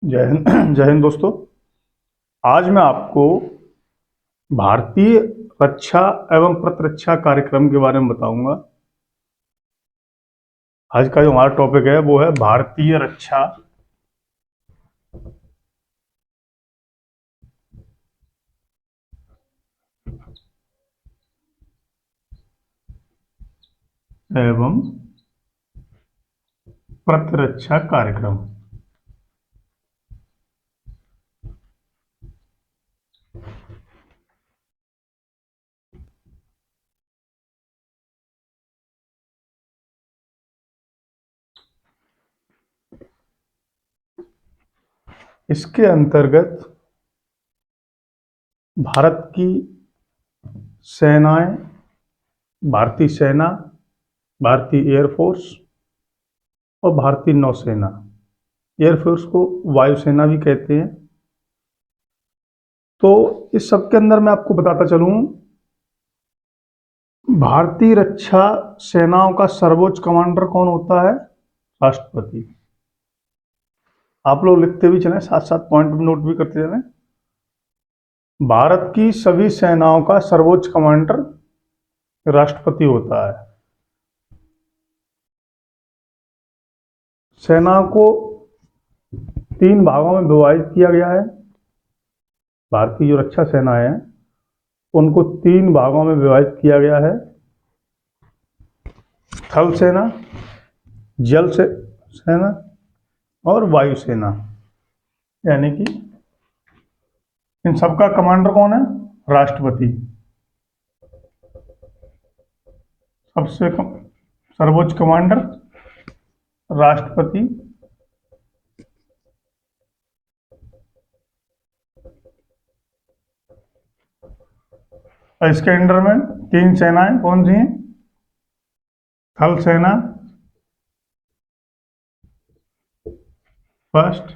जय हिंद। जय हिंद दोस्तों। आज मैं आपको भारतीय रक्षा एवं प्रतिरक्षा कार्यक्रम के बारे में बताऊंगा। आज का जो हमारा टॉपिक है वो है भारतीय रक्षा एवं प्रतिरक्षा कार्यक्रम। इसके अंतर्गत भारत की सेनाएं, भारतीय सेना, भारतीय एयरफोर्स और भारतीय नौसेना, एयरफोर्स को वायुसेना भी कहते हैं। तो इस सब के अंदर मैं आपको बताता चलूं, भारतीय रक्षा सेनाओं का सर्वोच्च कमांडर कौन होता है? राष्ट्रपति। आप लोग लिखते भी चलें, साथ साथ पॉइंट भी नोट भी करते चलें। भारत की सभी सेनाओं का सर्वोच्च कमांडर राष्ट्रपति होता है। सेना को 3 भागों में विभाजित किया गया है। भारतीय जो रक्षा सेना है उनको 3 भागों में विभाजित किया गया है। थल सेना, जल सेना और वायुसेना। यानी कि इन सबका कमांडर कौन है? राष्ट्रपति। सबसे सर्वोच्च कमांडर राष्ट्रपति। और इसके अंडर में 3 सेनाएं कौन सी हैं? थल सेना फर्स्ट,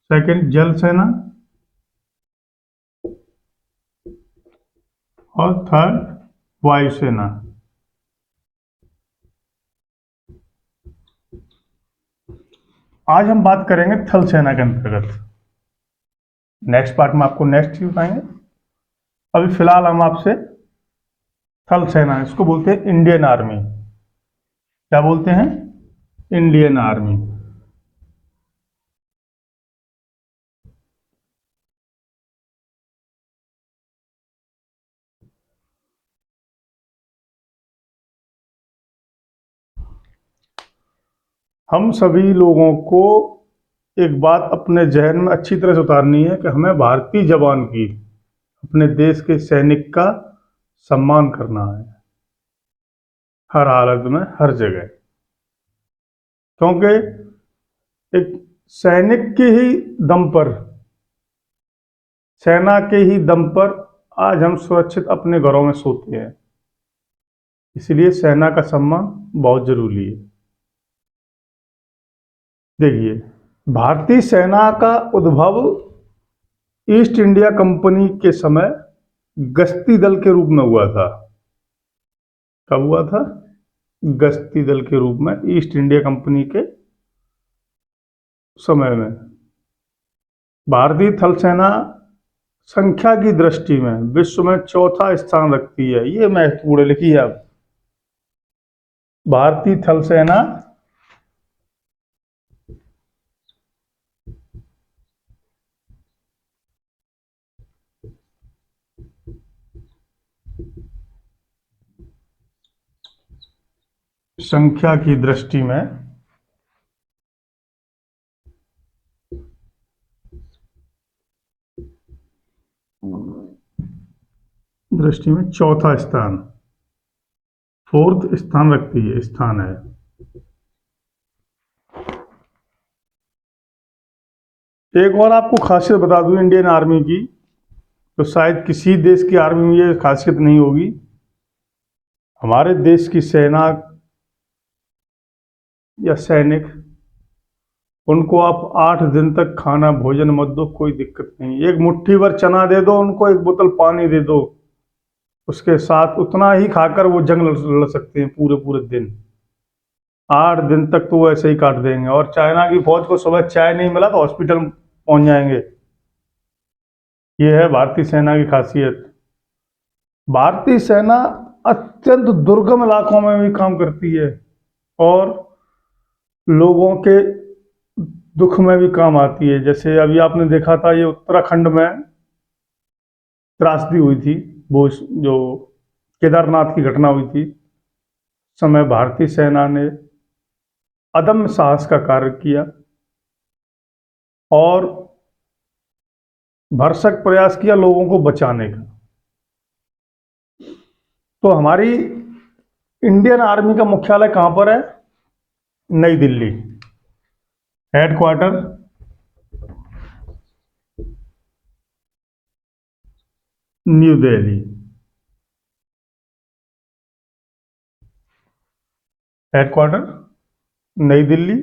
सेकंड जल सेना और थर्ड वायुसेना। आज हम बात करेंगे थल सेना के अंतर्गत। नेक्स्ट पार्ट में आपको नेक्स्ट ही बताएंगे। अभी फिलहाल हम आपसे थल सेना, इसको बोलते हैं इंडियन आर्मी। क्या बोलते हैं? Indian army. हम सभी लोगों को एक बात अपने जहन में अच्छी तरह से उतारनी है कि हमें भारतीय जवान की, अपने देश के सैनिक का सम्मान करना है हर हालत में, हर जगह। क्योंकि एक सैनिक के ही दम पर, सेना के ही दम पर आज हम सुरक्षित अपने घरों में सोते हैं। इसलिए सेना का सम्मान बहुत जरूरी है। देखिए, भारतीय सेना का उद्भव ईस्ट इंडिया कंपनी के समय गश्ती दल के रूप में हुआ था। कब हुआ था? गश्ती दल के रूप में ईस्ट इंडिया कंपनी के समय में। भारतीय थल सेना संख्या की दृष्टि में विश्व में चौथा स्थान रखती है। ये महत्वपूर्ण है, लिखिए आप। भारतीय थल सेना संख्या की दृष्टि में चौथा स्थान, 4th स्थान रखती है, स्थान है। एक और आपको खासियत बता दूं इंडियन आर्मी की, तो शायद किसी देश की आर्मी में ये खासियत नहीं होगी। हमारे देश की सेना या सैनिक, उनको आप 8 दिन तक खाना भोजन मत दो, कोई दिक्कत नहीं। एक मुट्ठी भर चना दे दो उनको, एक बोतल पानी दे दो, उसके साथ उतना ही खाकर वो जंग लड़ सकते हैं पूरे पूरे दिन। 8 दिन तक तो वो ऐसे ही काट देंगे। और चाइना की फौज को सुबह चाय नहीं मिला तो हॉस्पिटल पहुंच जाएंगे। ये है भारतीय सेना की खासियत। भारतीय सेना अत्यंत दुर्गम इलाकों में भी काम करती है और लोगों के दुख में भी काम आती है। जैसे अभी आपने देखा था, ये उत्तराखंड में त्रासदी हुई थी, वो जो केदारनाथ की घटना हुई थी, समय भारतीय सेना ने अदम्य साहस का कार्य किया और भरसक प्रयास किया लोगों को बचाने का। तो हमारी इंडियन आर्मी का मुख्यालय कहां पर है? नई Delhi. Headquarter new Delhi. Headquarter नई दिल्ली।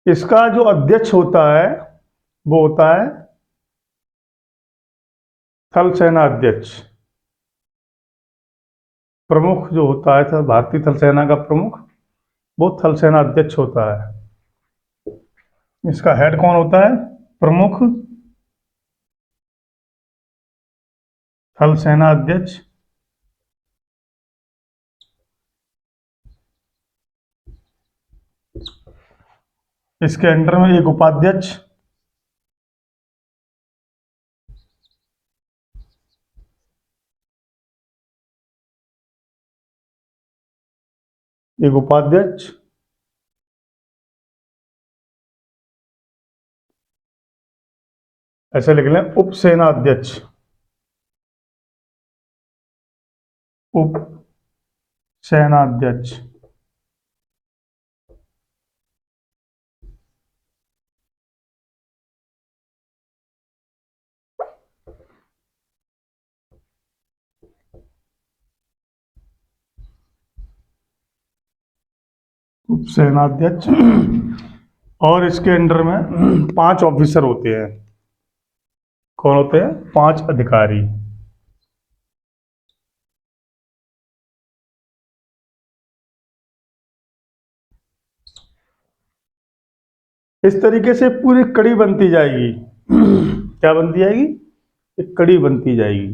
इसका जो अध्यक्ष होता है वो होता है थल सेना अध्यक्ष। प्रमुख जो होता है था भारतीय थल सेना का प्रमुख, वो थल सेना अध्यक्ष होता है। इसका हेड कौन होता है? प्रमुख थल सेना अध्यक्ष। इसके अंडर में एक उपाध्यक्ष, एक उपाध्यक्ष, ऐसे लिख लें, उप सेना अध्यक्ष। उप सेना अध्यक्ष। उप सेना अध्यक्ष। और इसके अंडर में 5 ऑफिसर होते हैं। कौन होते हैं? 5 अधिकारी। इस तरीके से पूरी कड़ी बनती जाएगी। क्या बनती जाएगी? एक कड़ी बनती जाएगी।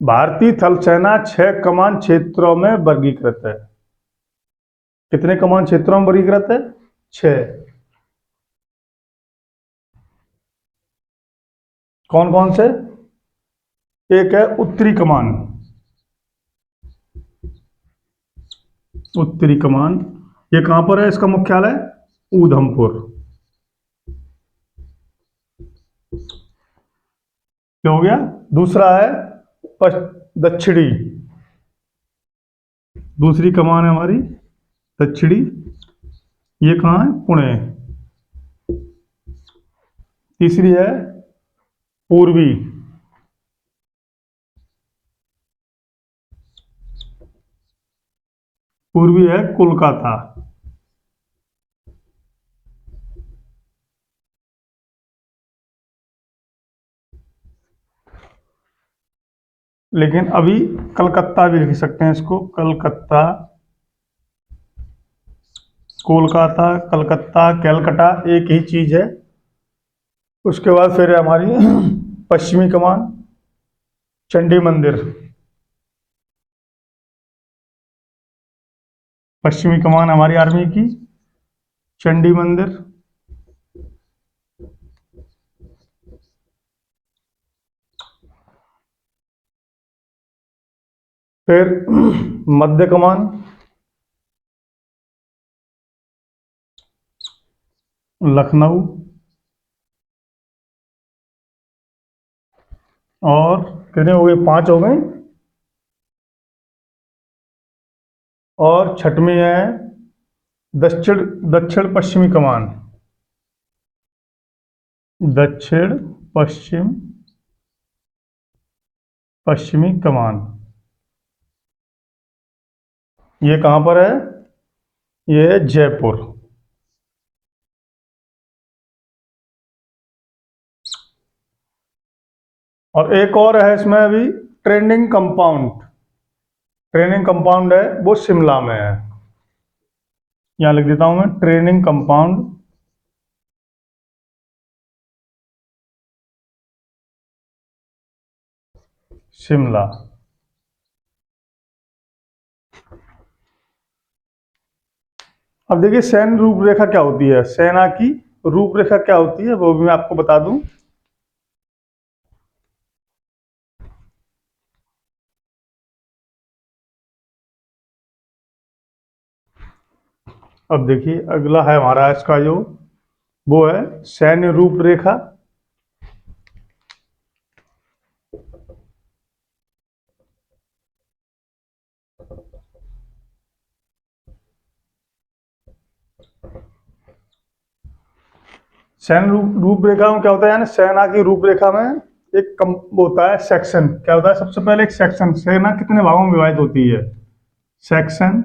भारतीय थल सेना 6 कमान क्षेत्रों में वर्गीकृत है। कितने कमान क्षेत्रों में वर्गीकृत है? 6। कौन कौन से? एक है उत्तरी कमान। उत्तरी कमान, ये कहां पर है? इसका मुख्यालय ऊधमपुर। क्या हो गया? दूसरा है दक्षिणी। दूसरी कमान है हमारी दक्षिणी। ये कहाँ है? पुणे। तीसरी है पूर्वी। पूर्वी है कोलकाता। लेकिन अभी कलकत्ता भी लिख सकते हैं इसको, कलकत्ता, कोलकाता, कलकत्ता, कैलकटा एक ही चीज है। उसके बाद फिर है हमारी पश्चिमी कमान, चंडी मंदिर। पश्चिमी कमान हमारी आर्मी की चंडी मंदिर। फिर मध्य कमान लखनऊ। और कितने हो गए? 5 हो गए। और छठवीं है दक्षिण दक्षिण पश्चिमी कमान। दक्षिण पश्चिम पश्चिमी कमान। ये कहां पर है? ये है जयपुर। और एक और है इसमें अभी, ट्रेनिंग कंपाउंड। ट्रेनिंग कंपाउंड है वो शिमला में है। यहां लिख देता हूं मैं, ट्रेनिंग कंपाउंड शिमला। अब देखिए सैन्य रूपरेखा क्या होती है, सेना की रूपरेखा क्या होती है वो भी मैं आपको बता दूं। अब देखिए अगला है हमारा इसका जो वो है सैन्य रूपरेखा। सैन्य रूपरेखा में क्या होता है, यानी सेना की रूपरेखा में एक कम होता है सेक्शन। क्या होता है, सबसे पहले एक सेक्शन, सेना कितने भागों में विभाजित होती है, सेक्शन।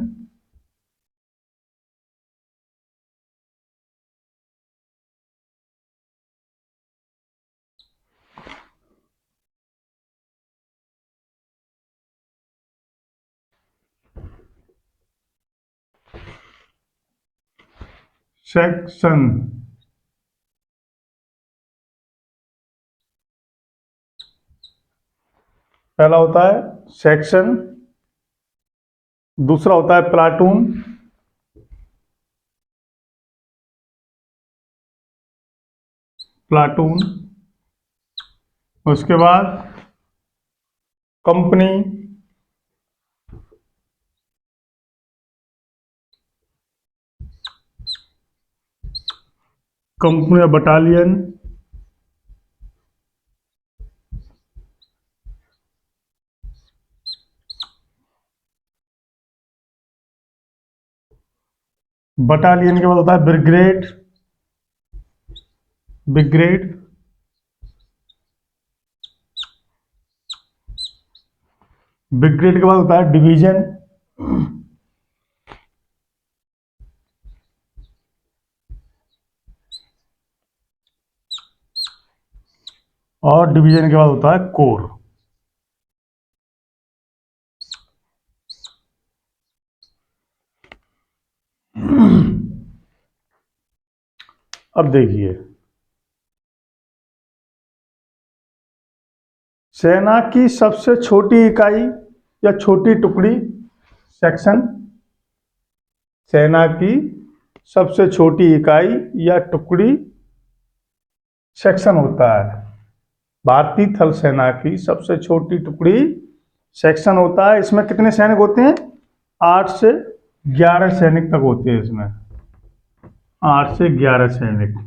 सेक्शन पहला होता है सेक्शन, दूसरा होता है प्लाटून, प्लाटून, उसके बाद कंपनी, कंपनी या बटालियन, बटालियन के बाद होता है ब्रिगेड, ब्रिगेड, ब्रिगेड के बाद होता है डिवीजन, और डिवीजन के बाद होता है कोर। अब देखिए सेना की सबसे छोटी इकाई या छोटी टुकड़ी सेक्शन, सेना की सबसे छोटी इकाई या टुकड़ी सेक्शन होता है। भारतीय थल सेना की सबसे छोटी टुकड़ी सेक्शन होता है। इसमें कितने सैनिक होते हैं, 8 से 11 सैनिक तक होते हैं इसमें, 8 से 11 सैनिक।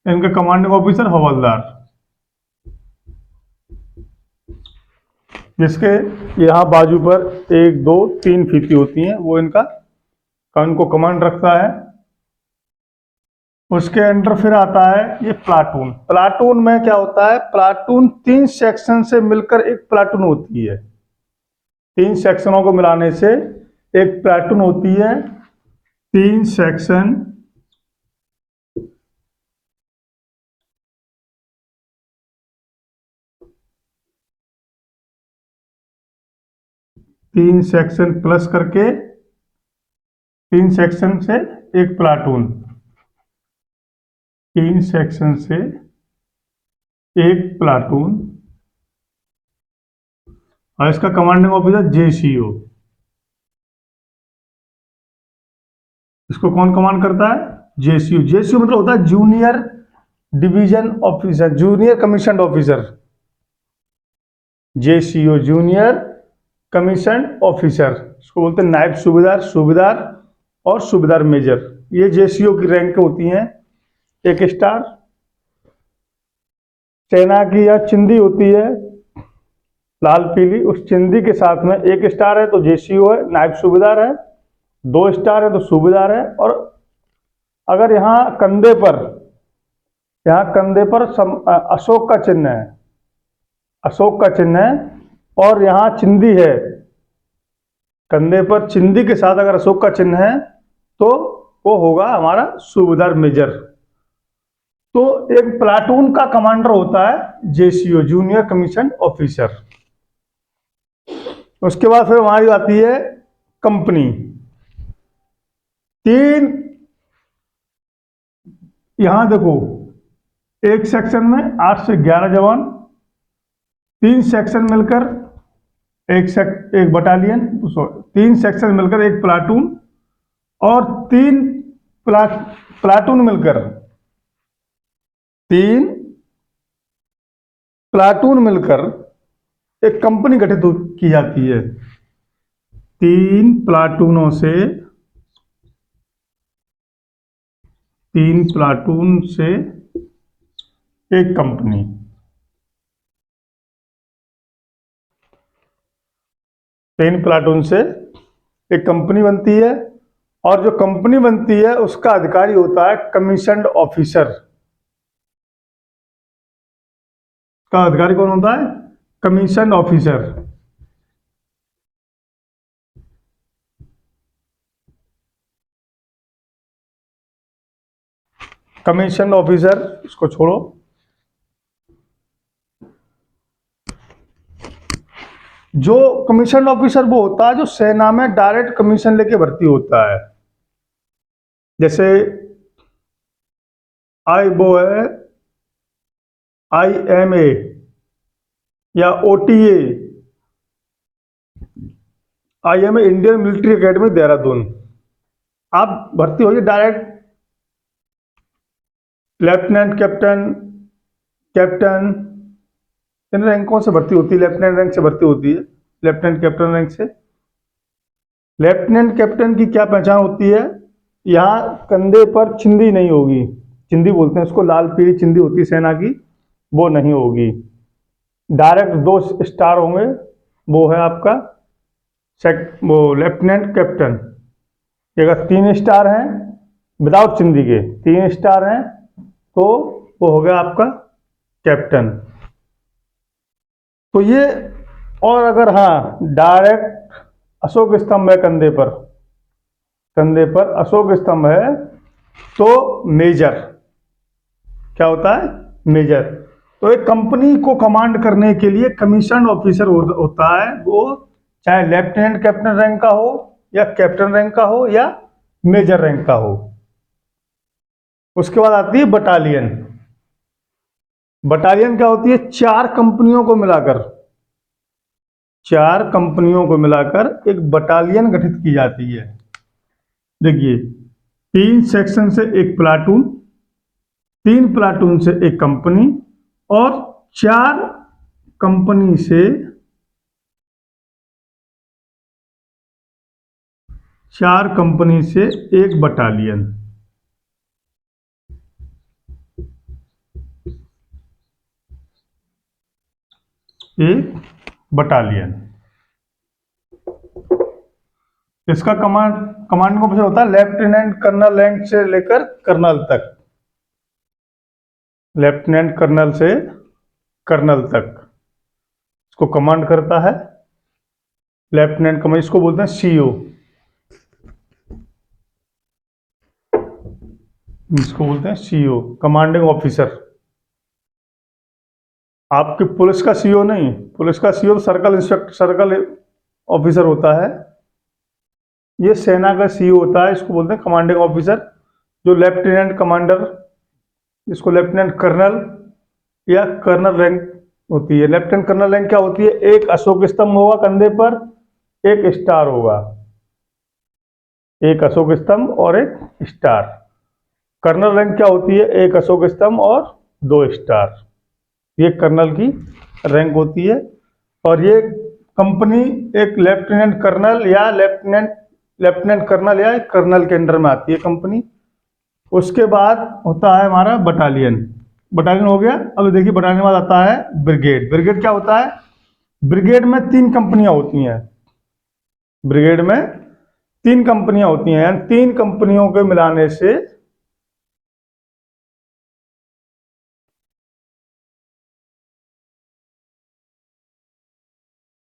इनके कमांडिंग ऑफिसर हवलदार, जिसके यहाँ बाजू पर 1 2 3 फीती होती हैं, वो इनको कमांड रखता है। उसके अंडर फिर आता है ये प्लाटून। प्लाटून में क्या होता है, प्लाटून 3 सेक्शन से मिलकर एक प्लाटून होती है। 3 सेक्शनों को मिलाने से एक प्लाटून होती है। 3 सेक्शन, तीन सेक्शन प्लस करके 3 सेक्शन से एक प्लाटून, 3 सेक्शन से एक प्लाटून। और इसका कमांडिंग ऑफिसर जेसीओ। इसको कौन कमांड करता है, जेसीओ। जेसीओ मतलब होता है junior division officer, junior commission officer. JCO junior commission officer, इसको बोलते हैं नायब सूबेदार, सूबेदार और सूबेदार मेजर। ये जेसीओ की रैंक होती हैं। एक स्टार सेना की या चिंदी होती है लाल पीली, उस चिंदी के साथ में 1 स्टार है तो जेसीओ है, नायब सूबेदार है। 2 स्टार है तो सूबेदार है। और अगर यहाँ कंधे पर अशोक का चिन्ह है, अशोक का चिन्ह है, और यहाँ चिंदी है, कंधे पर चिंदी के साथ अगर अशोक का चिन्ह है तो वो होगा हमारा सूबेदार मेजर। तो एक प्लाटून का कमांडर होता है जेसीओ, जूनियर कमीशन ऑफिसर। उसके बाद फिर हमारी आती है कंपनी। तीन, यहां देखो, एक सेक्शन में 8 से 11 जवान, 3 सेक्शन मिलकर एक बटालियन, 3 सेक्शन मिलकर एक प्लाटून, और प्लाटून मिलकर 3 प्लाटून मिलकर एक कंपनी गठित की जाती है। 3 प्लाटून से एक कंपनी। 3 प्लाटून से एक कंपनी बनती है, और जो कंपनी बनती है उसका अधिकारी होता है कमीशन्ड ऑफिसर। का अधिकारी कौन होता है? Commissioned officer. कमीशन्ड ऑफिसर, इसको छोड़ो। जो कमीशन ऑफिसर वो होता है जो सेना में डायरेक्ट कमीशन लेके भर्ती होता है। जैसे वो है IMA या OTA, IMA Indian military academy Dehradun. आप भर्ती होइए डायरेक्ट लेफ्टिनेंट, कैप्टन, कैप्टन, इन रैंकों से भर्ती होती है। लेफ्टिनेंट रैंक से भर्ती होती है, लेफ्टिनेंट कैप्टन रैंक से। लेफ्टिनेंट कैप्टन की क्या पहचान होती है? यहाँ कंधे पर चिंदी नहीं होगी, चिंदी बोलते हैं उसको, लाल पीली चिंदी होती है सेना की, वो नहीं होगी। डायरेक्ट 2 स्टार होंगे, वो है आपका वो लेफ्टिनेंट कैप्टन। अगर 3 स्टार हैं विदाउट चिंदी के, 3 स्टार हैं, तो वो हो गया आपका कैप्टन। तो ये, और अगर हाँ डायरेक्ट अशोक स्तंभ है कंधे पर, कंधे पर अशोक स्तंभ है, तो मेजर। क्या होता है? मेजर। तो एक कंपनी को कमांड करने के लिए कमीशन ऑफिसर होता है, वो चाहे लेफ्टिनेंट कैप्टन रैंक का हो, या कैप्टन रैंक का हो, या मेजर रैंक का हो। उसके बाद आती है बटालियन। बटालियन क्या होती है? 4 कंपनियों को मिलाकर एक बटालियन गठित की जाती है। देखिए, 3 सेक्शन से एक प्लाटून, 3 प्लाटून से एक कंपनी, और 4 कंपनी से 4 कंपनी से एक बटालियन। एक बटालियन, इसका कमांडिंग ऑफिसर होता है लेफ्टिनेंट कर्नल रैंक से लेकर कर्नल तक। लेफ्टिनेंट कर्नल से कर्नल तक इसको कमांड करता है लेफ्टिनेंट कमांड, इसको बोलते हैं CO। इसको बोलते हैं CO, कमांडिंग ऑफिसर। आपके पुलिस का CO नहीं, पुलिस का CO तो सर्कल इंस्पेक्टर, सर्कल ऑफिसर होता है। ये सेना का CO होता है, इसको बोलते हैं कमांडिंग ऑफिसर। जो लेफ्टिनेंट कमांडर, इसको लेफ्टिनेंट कर्नल या कर्नल रैंक होती है। लेफ्टिनेंट कर्नल रैंक क्या होती है? एक अशोक स्तंभ होगा कंधे पर, एक स्टार होगा, एक अशोक स्तंभ और एक स्टार। कर्नल रैंक क्या होती है? एक अशोक स्तंभ और 2 स्टार। ये कर्नल की रैंक होती है। और ये कंपनी एक लेफ्टिनेंट कर्नल या लेफ्टिनेंट कर्नल या कर्नल के अंडर में आती है कंपनी। उसके बाद होता है हमारा बटालियन। बटालियन हो गया। अब देखिए बटालियन के बाद आता है ब्रिगेड। ब्रिगेड क्या होता है? ब्रिगेड में 3 कंपनियां होती हैं। ब्रिगेड में 3 कंपनियां होती हैं, 3 कंपनियों के मिलाने से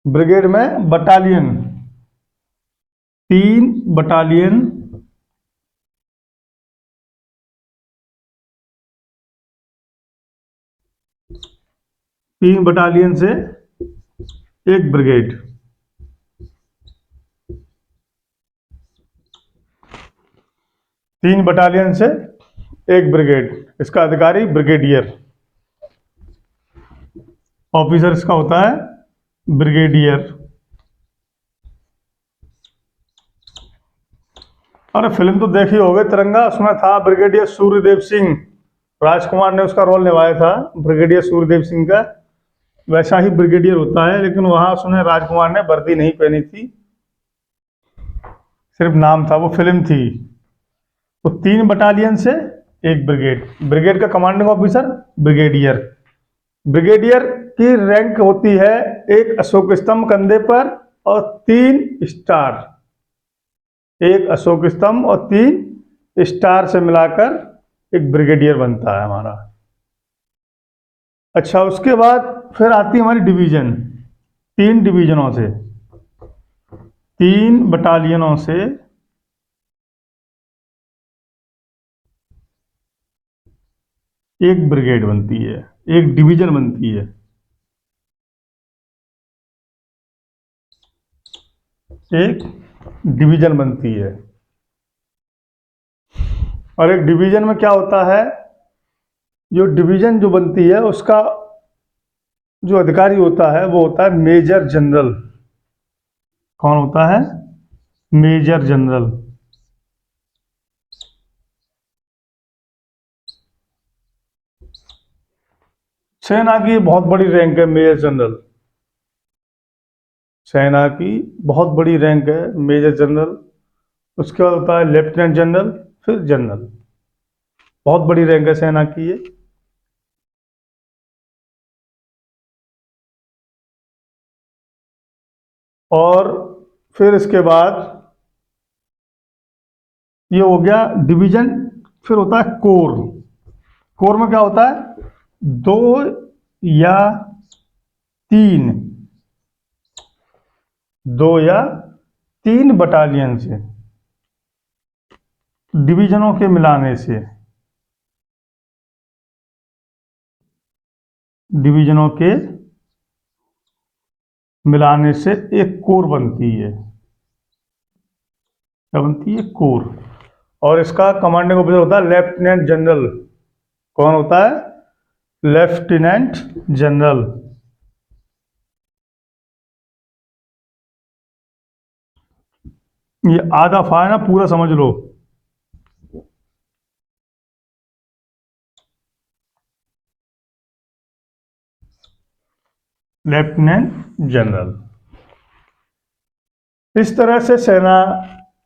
ब्रिगेड में बटालियन, 3 बटालियन, तीन बटालियन से एक ब्रिगेड। 3 बटालियन से 1 ब्रिगेड, इसका अधिकारी ब्रिगेडियर, ऑफिसर इसका होता है ब्रिगेडियर। अरे फिल्म तो देखी होगी तिरंगा, उसमें था ब्रिगेडियर सूर्यदेव सिंह, राजकुमार ने उसका रोल निभाया था ब्रिगेडियर सूर्यदेव सिंह का, वैसा ही ब्रिगेडियर होता है, लेकिन वहां उसने राजकुमार ने वर्दी नहीं पहनी थी, सिर्फ नाम था, वो फिल्म थी। तो 3 बटालियन से 1 ब्रिगेड, ब्रिगेड का कमांडिंग ऑफिसर ब्रिगेडियर। ब्रिगेडियर की रैंक होती है 1 अशोक स्तंभ कंधे पर और 3 स्टार, 1 अशोक स्तंभ और 3 स्टार से मिलाकर एक ब्रिगेडियर बनता है हमारा। अच्छा, उसके बाद फिर आती है हमारी डिवीजन, 3 डिवीजनों से, 3 बटालियनों से एक ब्रिगेड बनती है, एक डिवीजन बनती है, एक डिवीजन बनती है। और एक डिवीजन में क्या होता है, जो डिवीजन जो बनती है उसका जो अधिकारी होता है वो होता है मेजर जनरल। कौन होता है? Major general. सेना की बहुत बड़ी रैंक है मेजर जनरल, सेना की बहुत बड़ी रैंक है मेजर जनरल। उसके बाद होता है लेफ्टिनेंट जनरल, फिर जनरल, बहुत बड़ी रैंक है सेना की ये। और फिर इसके बाद ये हो गया डिवीजन, फिर होता है कोर। कोर में क्या होता है, 2 या 3, 2 या 3 बटालियन से, डिवीजनों के मिलाने से, डिवीजनों के मिलाने से एक कोर बनती है। क्या बनती है? कोर। और इसका कमांडिंग ऑफिसर होता है लेफ्टिनेंट जनरल। कौन होता है? Lieutenant general. ये आधा फा है ना, पूरा समझ लो। Lieutenant general. इस तरह से सेना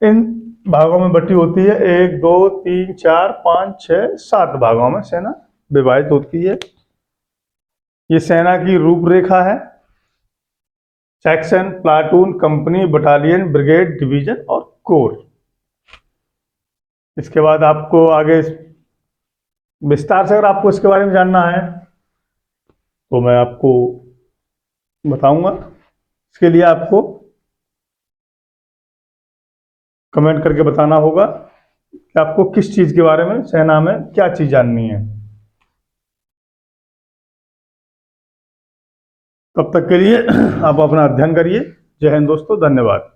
इन भागों में बटी होती है, 1 2 3 4 5 6 7 भागों में सेना विभाजित होती है। ये सेना की रूपरेखा है, section, platoon, company, battalion, brigade, division और कोर। इसके बाद आपको आगे विस्तार से अगर आपको इसके बारे में जानना है तो मैं आपको बताऊंगा। इसके लिए आपको कमेंट करके बताना होगा कि आपको किस चीज़ के बारे में, सेना में क्या चीज़ जाननी है। तब तक के लिए आप अपना अध्ययन करिए। जय हिंद दोस्तों, धन्यवाद।